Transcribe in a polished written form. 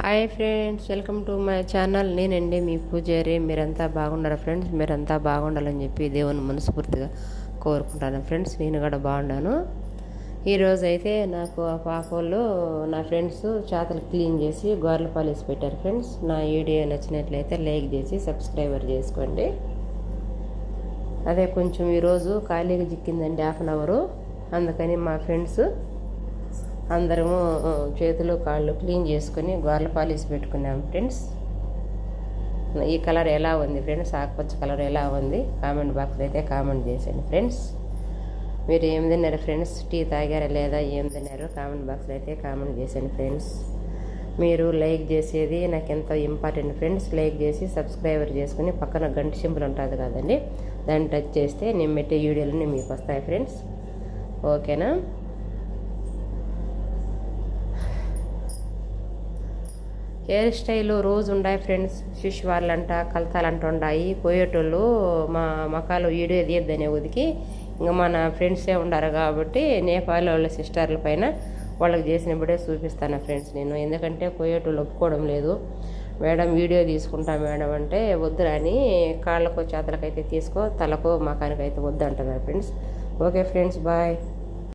Hi friends, welcome to my channel. నేనండి మీ పూజారి. మీరంతా బాగున్నారా ఫ్రెండ్స్? మీరంతా బాగుండాలని చెప్పి దేవుని మనస్ఫూర్తిగా కోరుకుంటాను ఫ్రెండ్స్. నేను కూడా బాగున్నాను. ఈరోజు అయితే నాకు ఆ పాపలు నా ఫ్రెండ్స్ చేతలు క్లీన్ చేసి గోర్ల పాలేసి పెట్టారు ఫ్రెండ్స్. నా వీడియో నచ్చినట్లయితే లైక్ చేసి సబ్స్క్రైబర్ చేసుకోండి. అదే కొంచెం ఈరోజు ఖాళీగా చిక్కిందండి, 1/2 అవరు. అందుకని మా ఫ్రెండ్స్ అందరము చేతులు కాళ్ళు క్లీన్ చేసుకొని గోర్ల పాలిసి పెట్టుకున్నాం ఫ్రెండ్స్. ఈ కలర్ ఎలా ఉంది ఫ్రెండ్స్? ఆకుపచ్చ కలర్ ఎలా ఉంది? కామెంట్ బాక్స్లో అయితే కామెంట్ చేసేయండి ఫ్రెండ్స్. మీరు ఏం తిన్నారు ఫ్రెండ్స్? టీ తాగారా లేదా? ఏం తిన్నారు? కామెంట్ బాక్స్లో అయితే కామెంట్ చేసేయండి ఫ్రెండ్స్. మీరు లైక్ చేసేది నాకు ఎంతో ఇంపార్టెంట్ ఫ్రెండ్స్. లైక్ చేసి సబ్స్క్రైబర్ చేసుకుని పక్కన గంట సింబల్ ఉంటుంది కదండి, దాన్ని టచ్ చేస్తే నేను పెట్టే వీడియోలన్నీ మీకు వస్తాయి ఫ్రెండ్స్. ఓకేనా? హెయిర్ స్టైలు రోజు ఉన్నాయి ఫ్రెండ్స్. శిష్యువాళ్ళంట కలతాలంట ఉన్నాయి. పోయేటోళ్ళు మా మకాలు వీడియో తీయద్దనే ఉదికి ఇంకా మన ఫ్రెండ్సే ఉండారు కాబట్టి నేపాల్ వాళ్ళ సిస్టర్ల పైన వాళ్ళకి చేసినప్పుడే చూపిస్తాను ఫ్రెండ్స్ నేను. ఎందుకంటే పోయేటోళ్ళు ఒప్పుకోవడం లేదు. మేడం వీడియో తీసుకుంటా మేడం అంటే వద్దురని కాళ్ళకు చేతలకైతే తీసుకో, తలకు మకానికైతే వద్దు అంటున్నారు ఫ్రెండ్స్. Okay friends, bye.